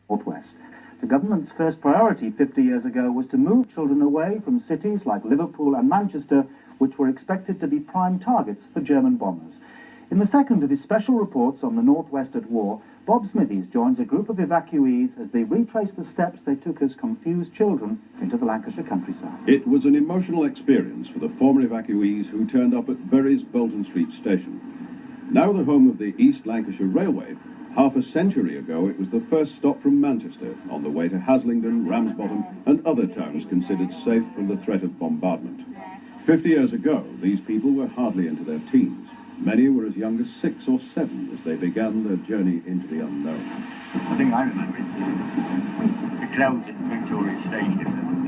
Northwest. The government's first priority 50 years ago was to move children away from cities like Liverpool and Manchester, which were expected to be prime targets for German bombers. In the second of his special reports on the Northwest at war, Bob Smithies joins a group of evacuees as they retrace the steps they took as confused children into the Lancashire countryside. It was an emotional experience for the former evacuees who turned up at Bury's Bolton Street station. Now the home of the East Lancashire Railway, half a century ago it was the first stop from Manchester on the way to Haslingden, Ramsbottom and other towns considered safe from the threat of bombardment. 50 years ago, these people were hardly into their teens. Many were as young as 6 or 7 as they began their journey into the unknown. I think I remember it's the crowds at Victoria Station and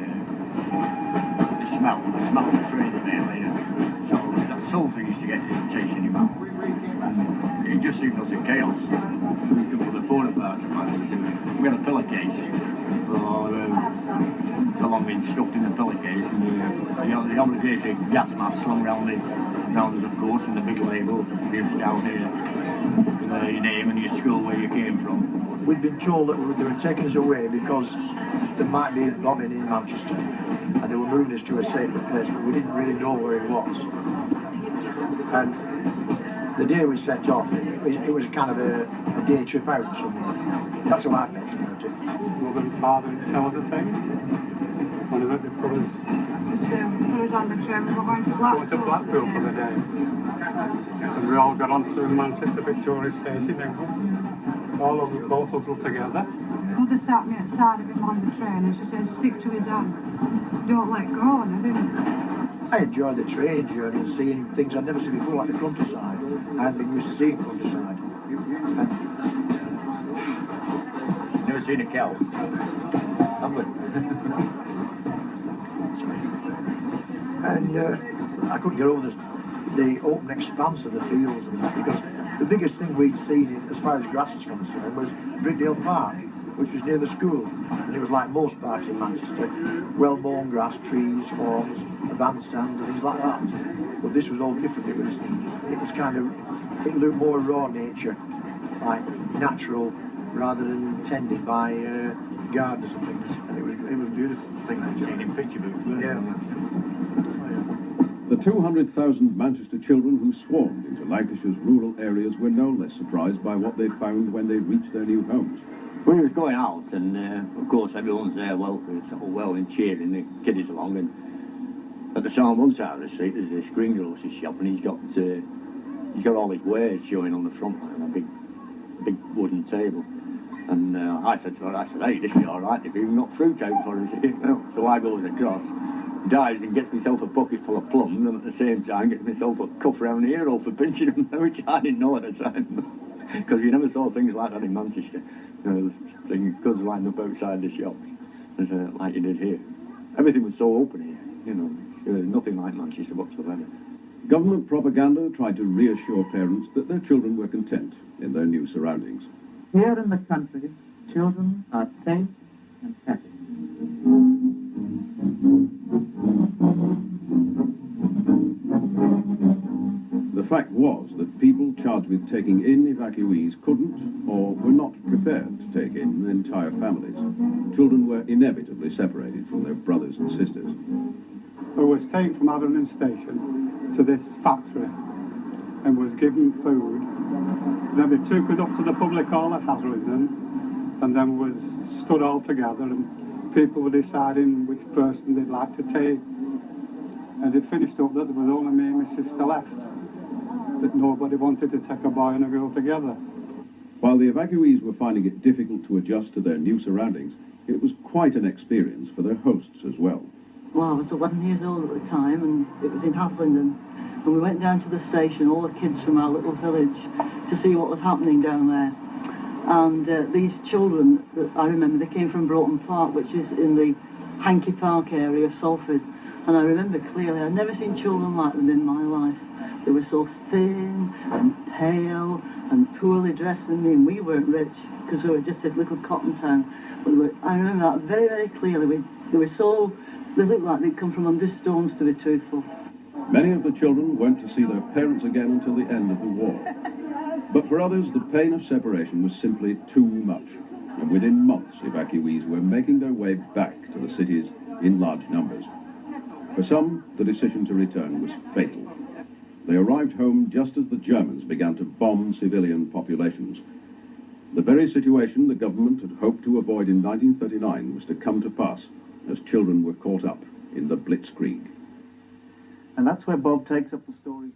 the smell of the train in there later. So that sulphur used to get chasing him out. And it just seemed utter chaos. With the photo parts of Manchester, we had a pillowcase. The long been stuffed in the pillowcase and the obligated gas mask slung round us, of course, and the big label used down here with your name and your school where you came from. We'd been told that they were taking us away because there might be a bombing in Manchester and they were moving us to a safer place, but we didn't really know where it was. And the day we set off, it was kind of a day trip out somewhere. That's how I felt about it. Mother and father would tell the thing. One of the brothers. Put us on the train, we were going to Blackpool. Going to Blackpool for the day. And we all got onto Manchester Victoria Station and all of us both huddled together. Mother sat me at the side of him on the train and she said, stick to his hand. Don't let go, and I didn't. I enjoyed the train journey and seeing things I'd never seen before, like the countryside. I hadn't been used to seeing countryside. Never seen a cow. Have we? And I couldn't get over the open expanse of the fields and that, because the biggest thing we'd seen as far as grass was concerned was Brickdale Park, which was near the school, and it was like most parks in Manchester, well-mown grass, trees, forms, a bandstand and things like that. But this was all different. It was kind of, it looked more raw nature, like natural, rather than tended by gardeners and things. And it was beautiful. I think I've seen in picture books. Yeah. The 200,000 Manchester children who swarmed into Lancashire's rural areas were no less surprised by what they found when they reached their new homes. We was going out, and of course everyone's there welcome, it's all well and cheering the kiddies along, and at the side one side of the street there's this greengrocer's shop, and he's got all his wares showing on the front line, a big wooden table. And I said to her, hey, this is all right, if you've got fruit out for us here. So I goes across, dives and gets myself a bucket full of plums, and at the same time gets myself a cuff round the ear hole for pinching them, which I didn't know at the time. Because you never saw things like that in Manchester. Things goods lined up outside the shops, like you did here. Everything was so open here, nothing like Manchester whatsoever. Government propaganda tried to reassure parents that their children were content in their new surroundings. Here in the country, children are safe and happy. The fact was that people charged with taking in evacuees couldn't or were not prepared to take in entire families. Children were inevitably separated from their brothers and sisters. I was taken from Haslingden Station to this factory and was given food. Then they took us up to the public hall at Haslingden and then was stood all together and people were deciding which person they'd like to take. And it finished up that there was only me and my sister left, that nobody wanted to take a boy and a girl together. While the evacuees were finding it difficult to adjust to their new surroundings, it was quite an experience for their hosts as well. Well, I was 11 years old at the time, and it was in Haslingden. And we went down to the station, all the kids from our little village, to see what was happening down there. And these children, I remember, they came from Bolton Park, which is in the Hankey Park area of Salford. And I remember clearly, I'd never seen children like them in my life. They were so thin and pale and poorly dressed. I mean, we weren't rich because we were just a little cotton town. But I remember that very, very clearly. They looked like they'd come from under stones, to be truthful. Many of the children weren't to see their parents again until the end of the war. But for others, the pain of separation was simply too much. and within months evacuees were making their way back to the cities in large numbers. For some, the decision to return was fatal. They arrived home just as the Germans began to bomb civilian populations. The very situation the government had hoped to avoid in 1939 was to come to pass as children were caught up in the Blitzkrieg. And that's where Bob takes up the story.